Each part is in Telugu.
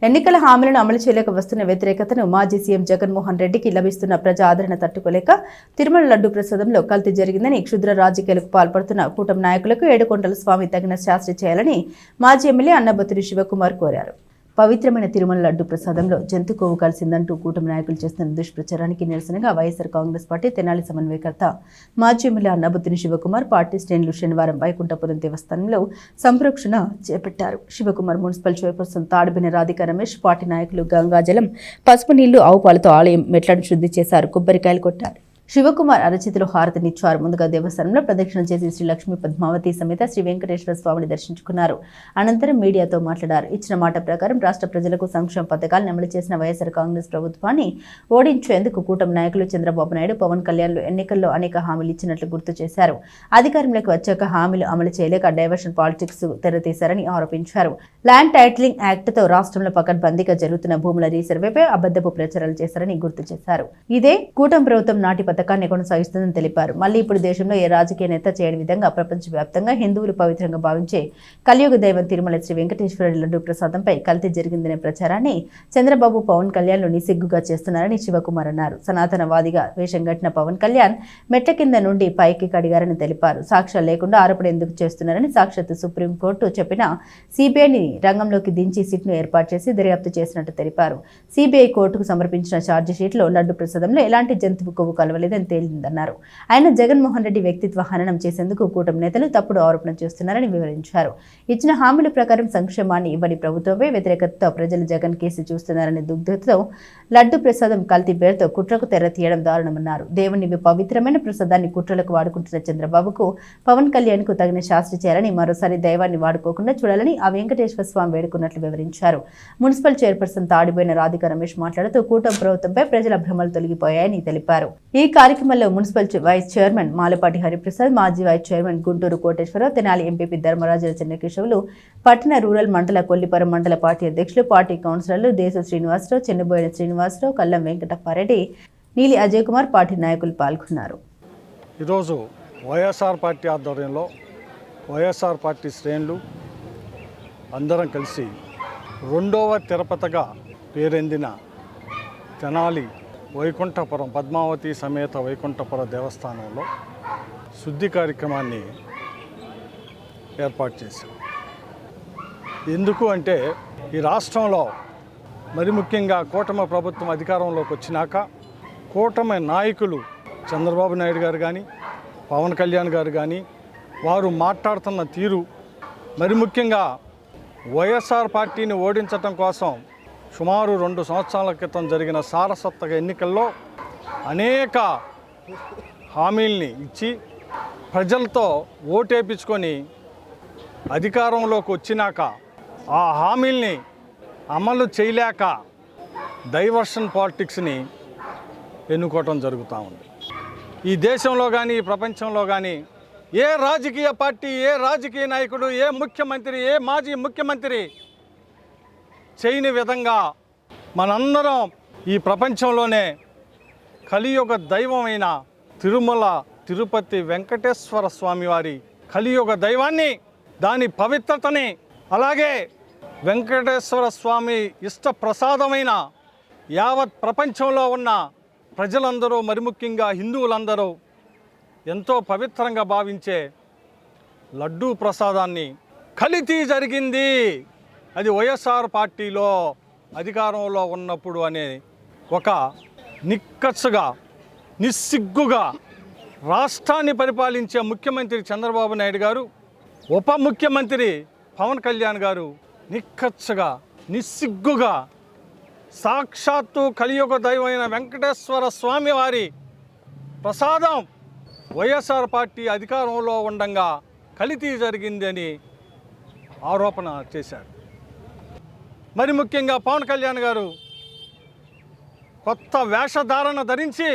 ఎన్నికల హామీలను అమలు చేయలేక వస్తున్న వ్యతిరేకతను మాజీ సీఎం జగన్మోహన్ రెడ్డికి లభిస్తున్న ప్రజా ఆదరణ తట్టుకోలేక తిరుమల లడ్డు ప్రసాదంలో కల్తీ జరిగిందని క్షుద్ర రాజకీయాలకు పాల్పడుతున్న కూటమి నాయకులకు ఏడుకొండల స్వామి తగిన శాస్త్రి చేయాలని మాజీ ఎమ్మెల్యే అన్నబత్తుని శివకుమార్ కోరారు. పవిత్రమైన తిరుమల లడ్డు ప్రసాదంలో జంతు కొవ్వు కలిసిందంటూ కూటమి నాయకులు చేస్తున్న దుష్ప్రచారానికి నిరసనగా వైఎస్ఆర్ కాంగ్రెస్ పార్టీ తెనాలి సమన్వయకర్త మాజీ ఎమ్మెల్యే అన్నబత్తుని శివకుమార్ పార్టీ శ్రేణులు శనివారం వైకుంఠపురం దేవస్థానంలో సంప్రోక్షణ చేపట్టారు. Shivakumar municipal chairperson Tadibina Radhika Ramesh, party నాయకులు గంగాజలం, పసుపు నీళ్లు, ఆవు పాలతో ఆలయం మెట్లను శుద్ధి చేశారు. కొబ్బరికాయలు కొట్టారు. శివకుమార్ అరచేతిలో హారతినిచ్చారు. ముందుగా దేవస్థానంలో ప్రదక్షిణ చేసి శ్రీ లక్ష్మీ పద్మావతి సమేత శ్రీ వెంకటేశ్వర స్వామిని దర్శించుకున్నారు. అనంతరం మీడియాతో మాట్లాడారు. ఇచ్చిన మాట ప్రకారం రాష్ట్ర ప్రజలకు సంక్షేమ పథకాలను అమలు చేసిన వైఎస్ఆర్ కాంగ్రెస్ ప్రభుత్వాన్ని ఓడించేందుకు కూటమి నాయకులు చంద్రబాబు నాయుడు, పవన్ కళ్యాణ్లు ఎన్నికల్లో అనేక హామీలు ఇచ్చినట్లు గుర్తు చేశారు. అధికారంలోకి వచ్చాక హామీలు అమలు చేయలేక డైవర్షన్ పాలిటిక్స్ తెరతీశారని ఆరోపించారు. ల్యాండ్ టైటిలింగ్ యాక్ట్తో రాష్ట్రంలో పకడ్బందీగా జరుగుతున్న భూముల రీసర్వేపై అబద్ధపు ప్రచారాలు చేశారని గుర్తు చేశారు. ఇదే కూటమి ప్రభుత్వం నాటి పథకాన్ని కొనసాగిస్తుందని తెలిపారు. మళ్లీ ఇప్పుడు దేశంలో ఏ రాజకీయ నేత చేయని విధంగా ప్రపంచవ్యాప్తంగా హిందువులు పవిత్రంగా భావించే కలియుగ దైవం తిరుమల శ్రీ వెంకటేశ్వర లడ్డు ప్రసాదంపై కల్తీ జరిగిందనే ప్రచారాన్ని చంద్రబాబు, పవన్ కళ్యాణ్లు నిసిగ్గుగా చేస్తున్నారని శివకుమార్ అన్నారు. సనాతనవాదిగా వేషం కట్టిన పవన్ కళ్యాణ్ మెట్ల కింద నుండి పైకి కడిగారని తెలిపారు. సాక్ష్యాలు లేకుండా ఆరోపణ ఎందుకు చేస్తున్నారని సాక్షాత్తు సుప్రీంకోర్టు చెప్పిన సిబిఐని రంగంలోకి దించి సిట్ను ఏర్పాటు చేసి దర్యాప్తు చేసినట్టు తెలిపారు. సిబిఐ కోర్టుకు సమర్పించిన ఛార్జిషీట్లో లడ్డు ప్రసాదంలో ఎలాంటి జంతువు కొవ్వు కలవలేదని తేలిందన్నారు. ఆయన జగన్మోహన్ రెడ్డి వ్యక్తిత్వ హననం చేసేందుకు కూటమి నేతలు తప్పుడు ఆరోపణ చేస్తున్నారని వివరించారు. ఇచ్చిన హామీల ప్రకారం సంక్షేమాన్ని ఇవ్వని ప్రభుత్వమే వ్యతిరేకతతో ప్రజలు జగన్ కేసు చూస్తున్నారని దుగ్ధతో లడ్డు ప్రసాదం కల్తీ పేరుతో కుట్రకు తెర తీయడం దారుణమన్నారు. దేవుని పవిత్రమైన ప్రసాదాన్ని కుట్రలకు వాడుకుంటున్న చంద్రబాబుకు, పవన్ కళ్యాణ్ కు తగిన శాస్త్రి చేయాలని, మరోసారి దైవాన్ని వాడుకోకుండా చూడాలని ఆ వెంకటేశ్వర స్వామి వేడుకున్నట్లు వివరించారు. మున్సిపల్ చైర్పర్సన్ తాడిబోయిన రాధికా రమేష్ మాట్లాడుతూ కూటమి ప్రభుత్వంపై ప్రజల భ్రమలు తొలగిపోయాయని తెలిపారు. ఈ కార్యక్రమంలో municipal vice chairman Malapati Hariprasad, మాజీ vice chairman Gunturu Koteswararao, Tenali MPP Dharmarajula Chennakesavulu, పట్టణ రూరల్ మండల కొల్లిపురం మండల పార్టీ అధ్యక్షులు, పార్టీ కౌన్సిలర్లు దేశ శ్రీనివాసరావు, చెన్నబోయిన శ్రీనివాసరావు, కల్లం వెంకటప్పారెడ్డి, నీలి అజయ్ కుమార్, పార్టీ నాయకులు పాల్గొన్నారు. ఈరోజు వైఎస్ఆర్ పార్టీ ఆధ్వర్యంలో వైఎస్ఆర్ పార్టీ శ్రేణులు అందరం కలిసి రెండవ తిరుపతిగా పేరొందిన తెనాలి వైకుంఠపురం పద్మావతి సమేత వైకుంఠపుర దేవస్థానంలో శుద్ధి కార్యక్రమాన్ని ఏర్పాటు చేశాం. ఎందుకు అంటే ఈ రాష్ట్రంలో మరి ముఖ్యంగా కూటమి ప్రభుత్వం అధికారంలోకి వచ్చినాక కూటమి నాయకులు చంద్రబాబు నాయుడు గారు కానీ, పవన్ కళ్యాణ్ గారు కానీ వారు మాట్లాడుతున్న తీరు, మరి ముఖ్యంగా వైఎస్ఆర్ పార్టీని ఓడించటం కోసం సుమారు 2 సంవత్సరాల క్రితం జరిగిన సారసత్వ ఎన్నికల్లో అనేక హామీల్ని ఇచ్చి ప్రజలతో ఓటేపించుకొని అధికారంలోకి వచ్చినాక ఆ హామీల్ని అమలు చేయలేక డైవర్షన్ పాలిటిక్స్ని ఎన్నుకోవటం జరుగుతూ ఉంది. ఈ దేశంలో కానీ ఈ ప్రపంచంలో కానీ ఏ రాజకీయ పార్టీ, ఏ రాజకీయ నాయకుడు, ఏ ముఖ్యమంత్రి, ఏ మాజీ ముఖ్యమంత్రి చేయని విధంగా మనందరం ఈ ప్రపంచంలోనే కలియుగ దైవమైన తిరుమల తిరుపతి వెంకటేశ్వర స్వామి వారి కలియుగ దైవాన్ని, దాని పవిత్రతని, అలాగే వెంకటేశ్వర స్వామి ఇష్ట ప్రసాదమైన యావత్ ప్రపంచంలో ఉన్న ప్రజలందరూ, మరి ముఖ్యంగా హిందువులందరూ ఎంతో పవిత్రంగా భావించే లడ్డూ ప్రసాదాన్ని కల్తీ జరిగింది, అది వైఎస్ఆర్ పార్టీలో అధికారంలో ఉన్నప్పుడు అనే ఒక నిక్కచ్చుగా, నిస్సిగ్గుగా రాష్ట్రాన్ని పరిపాలించే ముఖ్యమంత్రి చంద్రబాబు నాయుడు గారు, ఉప ముఖ్యమంత్రి పవన్ కళ్యాణ్ గారు నిక్కచ్చుగా, నిస్సిగ్గుగా సాక్షాత్తు కలియుగ దైవమైన వెంకటేశ్వర స్వామి వారి ప్రసాదం వైఎస్ఆర్ పార్టీ అధికారంలో ఉండగా కల్తీ జరిగిందని ఆరోపణ చేశారు. మరి ముఖ్యంగా పవన్ కళ్యాణ్ గారు కొత్త వేషధారణ ధరించి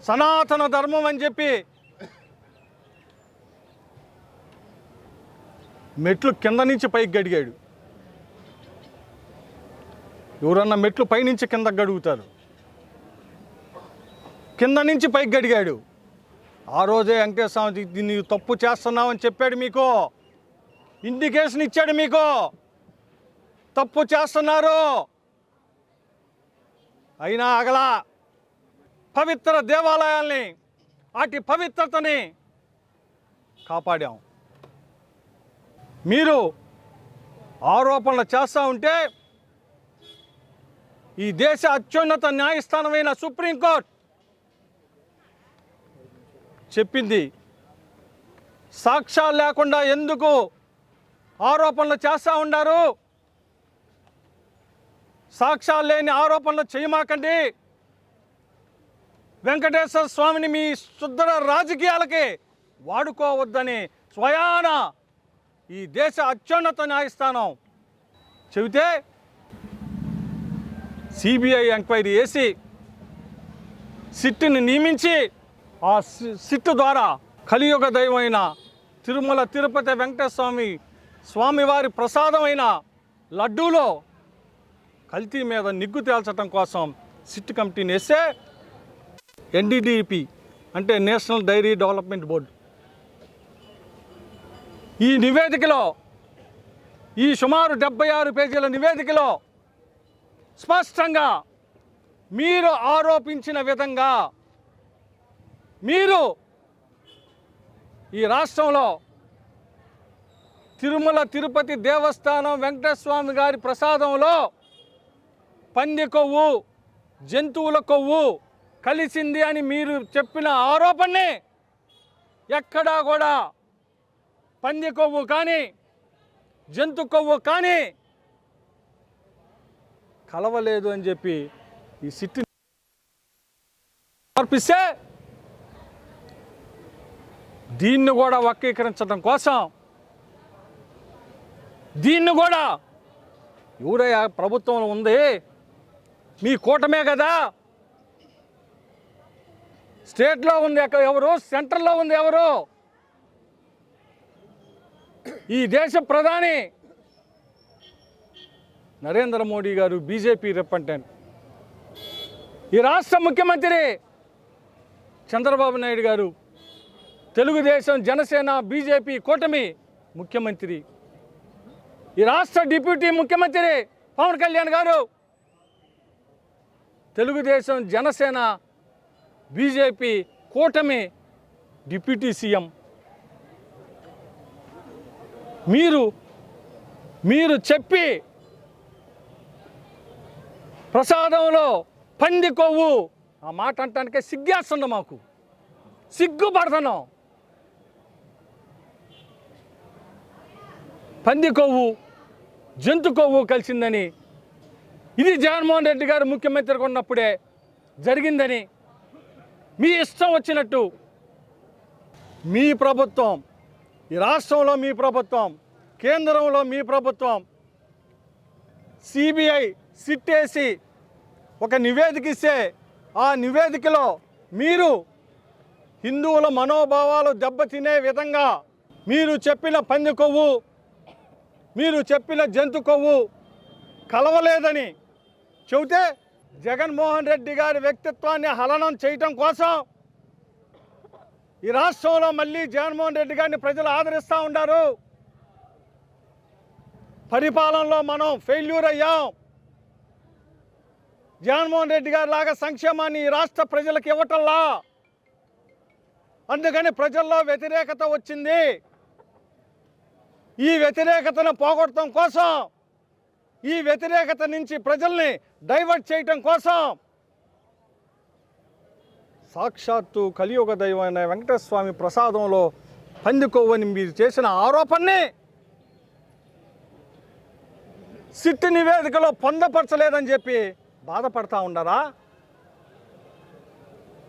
సనాతన ధర్మం అని చెప్పి మెట్లు కింద నుంచి పైకి గడిగాడు. ఎవరన్నా మెట్లు పైనుంచి కిందకు గడుగుతారు, కింద నుంచి పైకి గడిగాడు. ఆ రోజే వెంకటేశ్వర స్వామి దీన్ని తప్పు చేస్తున్నామని చెప్పాడు, మీకు ఇండికేషన్ ఇచ్చాడు, మీకు తప్పు చేస్తున్నారు. అయినా ఆగలా. పవిత్ర దేవాలయాల్ని, వాటి పవిత్రతని కాపాడాం. మీరు ఆరోపణలు చేస్తూ ఉంటే ఈ దేశ అత్యున్నత న్యాయస్థానమైన సుప్రీంకోర్టు చెప్పింది, సాక్ష్యాలు లేకుండా ఎందుకు ఆరోపణలు చేస్తూ ఉన్నారు, సాక్ష్యాలు లేని ఆరోపణలు చేయమాకండి, వెంకటేశ్వర స్వామిని మీ శుద్ధ రాజకీయాలకి వాడుకోవద్దని స్వయాన ఈ దేశ అత్యున్నత న్యాయస్థానం చెబితే సిబిఐ ఎంక్వైరీ చేసి సిట్ని నియమించి ఆ సిట్టు ద్వారా కలియుగ దైవమైన తిరుమల తిరుపతి వెంకటేశ్వర స్వామివారి ప్రసాదమైన లడ్డూలో కల్తీ మీద నిగ్గు తేల్చడం కోసం సిట్ కమిటీని వేస్తే ఎన్డీడీపీ అంటే నేషనల్ డైరీ డెవలప్మెంట్ బోర్డు ఈ నివేదికలో, ఈ సుమారు 76 పేజీల నివేదికలో స్పష్టంగా మీరు ఆరోపించిన విధంగా మీరు ఈ రాష్ట్రంలో తిరుమల తిరుపతి దేవస్థానం వెంకటేశ్వర స్వామి గారి ప్రసాదంలో పంది కొవ్వు, జంతువుల కొవ్వు కలిసింది అని మీరు చెప్పిన ఆరోపణని ఎక్కడా కూడా పంది కొవ్వు కానీ జంతు కొవ్వు కానీ కలవలేదు అని చెప్పి ఈ సిట్ సమర్పిస్తే దీన్ని కూడా వక్రీకరించడం కోసం దీన్ని కూడా ఎవరయ్యా ప్రభుత్వంలో ఉంది, మీ కూటమే కదా, స్టేట్లో ఉంది ఎవరు, సెంట్రల్లో ఉంది ఎవరు, ఈ దేశ ప్రధాని నరేంద్ర మోడీ గారు బీజేపీ రిప్రజెంటేటివ్, ఈ రాష్ట్ర ముఖ్యమంత్రి చంద్రబాబు నాయుడు గారు తెలుగుదేశం జనసేన బీజేపీ కూటమి ముఖ్యమంత్రి, ఈ రాష్ట్ర డిప్యూటీ ముఖ్యమంత్రి పవన్ కళ్యాణ్ గారు తెలుగుదేశం జనసేన బీజేపీ కూటమి డిప్యూటీ సీఎం. మీరు చెప్పి ప్రసాదంలో పంది కొవ్వు ఆ మాట అంటానికే సిగ్గేస్తుంది, మాకు సిగ్గుపడుతున్నాం. పంది కొవ్వు జంతు కొవ్వు కలిసిందని, ఇది జగన్మోహన్ రెడ్డి గారు ముఖ్యమంత్రిగా ఉన్నప్పుడే జరిగిందని మీ ఇష్టం వచ్చినట్టు మీ ప్రభుత్వం, ఈ రాష్ట్రంలో మీ ప్రభుత్వం, కేంద్రంలో మీ ప్రభుత్వం సిబిఐ సిట్ వేసి ఒక నివేదిక ఇస్తే ఆ నివేదికలో మీరు హిందువుల మనోభావాలు దెబ్బతినే విధంగా మీరు చెప్పిన పంది కొవ్వు, మీరు చెప్పిన జంతు కొవ్వు కలవలేదని చెబితే జగన్మోహన్ రెడ్డి గారి వ్యక్తిత్వాన్ని హననం చేయటం కోసం ఈ రాష్ట్రంలో మళ్ళీ జగన్మోహన్ రెడ్డి గారిని ప్రజలు ఆదరిస్తూ ఉన్నారు. పరిపాలనలో మనం ఫెయిల్యూర్ అయ్యాం. జగన్మోహన్ రెడ్డి గారి లాగా సంక్షేమాన్ని ఈ రాష్ట్ర ప్రజలకు ఇవ్వటంలా, అందుకని ప్రజల్లో వ్యతిరేకత వచ్చింది. ఈ వ్యతిరేకతను పోగొట్టడం కోసం, ఈ వ్యతిరేకత నుంచి ప్రజల్ని డైవర్ట్ చేయటం కోసం సాక్షాత్తు కలియుగ దైవమైన వెంకటేశ్వర స్వామి ప్రసాదంలో పంది కొవ్వని మీరు చేసిన ఆరోపణని సిట్ నివేదికలో పొందపరచలేదని చెప్పి బాధపడతా ఉన్నారా?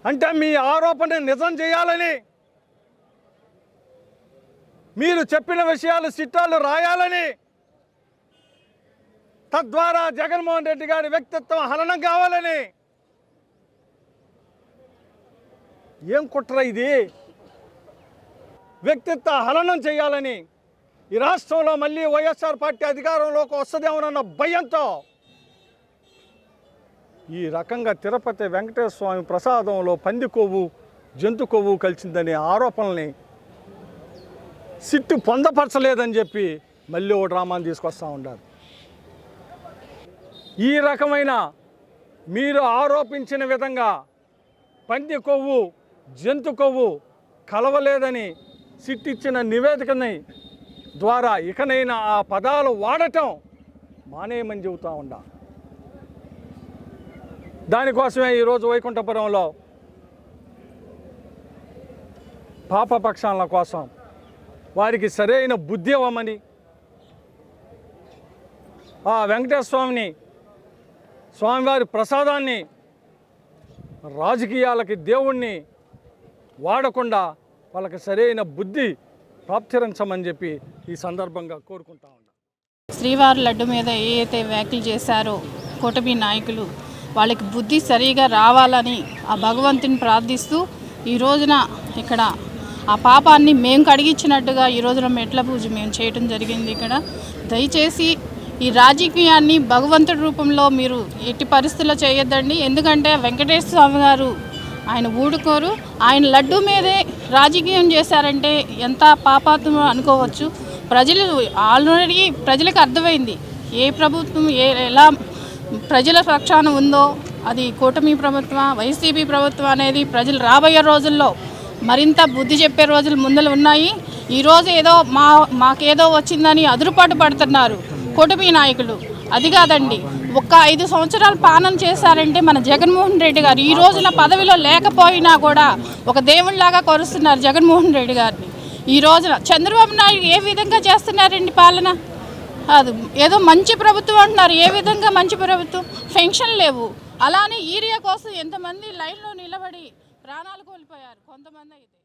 అంటే మీ ఆరోపణని నిజం చేయాలని, మీరు చెప్పిన విషయాలు సిట్టాలు రాయాలని, తద్వారా జగన్మోహన్ రెడ్డి గారి వ్యక్తిత్వం హననం కావాలని ఏం కుట్ర ఇది? వ్యక్తిత్వ హననం చేయాలని, ఈ రాష్ట్రంలో మళ్ళీ వైఎస్ఆర్ పార్టీ అధికారంలోకి వస్తుందేమోనన్న భయంతో ఈ రకంగా తిరుపతి వెంకటేశ్వర స్వామి ప్రసాదంలో పంది కొవ్వు జంతు కొవ్వు కలిసిందనే ఆరోపణల్ని సిట్టు పొందపరచలేదని చెప్పి మళ్ళీ ఓ డ్రామాని తీసుకొస్తూ ఉంటారు. ఈ రకమైన మీరు ఆరోపించిన విధంగా పంది కొవ్వు జంతు కొవ్వు కలవలేదని సిట్టిచ్చిన నివేదికని ద్వారా ఇకనైనా ఆ పదాలు వాడటం మానేయమని చెబుతూ ఉండా. దానికోసమే ఈరోజు వైకుంఠపురంలో పాపపక్షాల కోసం వారికి సరైన బుద్ధి ఇవ్వమని ఆ వెంకటేశ్వర స్వామివారి ప్రసాదాన్ని రాజకీయాలకి దేవుణ్ణి వాడకుండా వాళ్ళకి సరైన బుద్ధి ప్రాప్తించమని చెప్పి ఈ సందర్భంగా కోరుకుంటా ఉన్నా. శ్రీవారి లడ్డు మీద ఏదైతే వ్యాఖ్యలు చేశారో కూటమి నాయకులు వాళ్ళకి బుద్ధి సరిగా రావాలని ఆ భగవంతుని ప్రార్థిస్తూ ఈ రోజున ఇక్కడ ఆ పాపాన్ని మేము కడిగించినట్టుగా ఈ రోజున మెట్ల పూజ మేము చేయడం జరిగింది. ఇక్కడ దయచేసి ఈ రాజకీయాన్ని భగవంతుడి రూపంలో మీరు ఎట్టి పరిస్థితుల్లో చేయొద్దండి. ఎందుకంటే వెంకటేశ్వర స్వామి గారు ఆయన ఊడుకోరు, ఆయన లడ్డు మీదే రాజకీయం చేశారంటే ఎంత పాపాత్మ అనుకోవచ్చు. ప్రజలు ఆల్రెడీ ప్రజలకు అర్థమైంది ఏ ప్రభుత్వం ఎలా ప్రజల పక్షాన ఉందో. అది కూటమి ప్రభుత్వం, వైసీపీ ప్రభుత్వం అనేది ప్రజలు రాబోయే రోజుల్లో మరింత బుద్ధి చెప్పే రోజులు ముందలు ఉన్నాయి. ఈరోజు ఏదో మాకేదో వచ్చిందని అదురుపాటు పడుతున్నారు కూటమి నాయకులు. అది కాదండి, ఒక్క 5 సంవత్సరాలు పాలన చేశారంటే మన జగన్మోహన్ రెడ్డి గారు ఈ రోజున పదవిలో లేకపోయినా కూడా ఒక దేవుళ్ళలాగా కొరుస్తున్నారు జగన్మోహన్ రెడ్డి గారిని. ఈ రోజున చంద్రబాబు నాయుడు ఏ విధంగా చేస్తున్నారండి పాలన? అది ఏదో మంచి ప్రభుత్వం అంటున్నారు. ఏ విధంగా మంచి ప్రభుత్వం? పెన్షన్ లేవు. అలానే ఈరియా కోసం ఎంతమంది లైన్లో నిలబడి ప్రాణాలు కోల్పోయారు కొంతమంది అయితే.